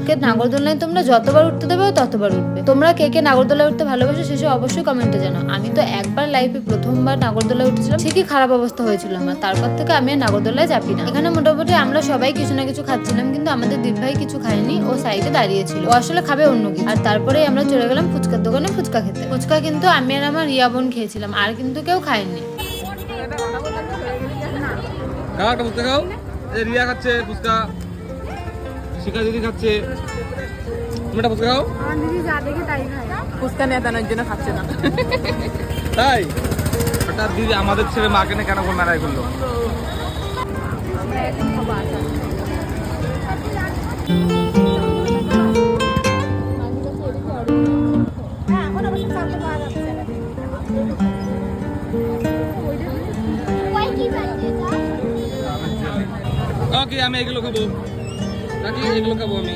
ওকে নাগরদোলনায় তোমরা যতবার উঠতে দেবে ততবার উঠবে। তোমরা কে কে নাগরদোলায় উঠতে ভালোবাসো সেসব অবশ্যই কমেন্টে জানাও। আমি তো একবার লাইফে প্রথমবার নাগরদোলায় উঠেছিলাম, ঠিকই খারাপ অবস্থা হয়েছিল আমার। তারপর থেকে আমি আর নাগরদোলায় চাপি না। এখানে মোটামুটি আমরা সবাই কিছু না কিছু খাচ্ছিলাম, কিন্তু আমাদের দীপ ভাই কিছু খায়নি, ও সাইডে দাঁড়িয়েছিল, ও আসলে খাবে অন্য কিছু। আর তারপরে আমরা চলে গেলাম ফুচকার দোকানে ফুচকা খেতে। ফুচকা কিন্তু আমি আর আমার রিয়া বোন খেয়েছিলাম, আর কিন্তু কেউ খায়নি। রিয়া খাচ্ছে ফুচকা, শিখা দিদি খাচ্ছে, তুমি একটা ফুচকা খাও। আমার দিদি যা দেখে তাই খায়। ফুচকা নিয়ে তানোর জন্য খাচ্ছে না। তাই ওটা দিদি আমাদের ছেলে মাকে নিয়ে কেন মেলায় করলো? ওকে আমি এগুলো খাবো, এগুলো খাবো আমি।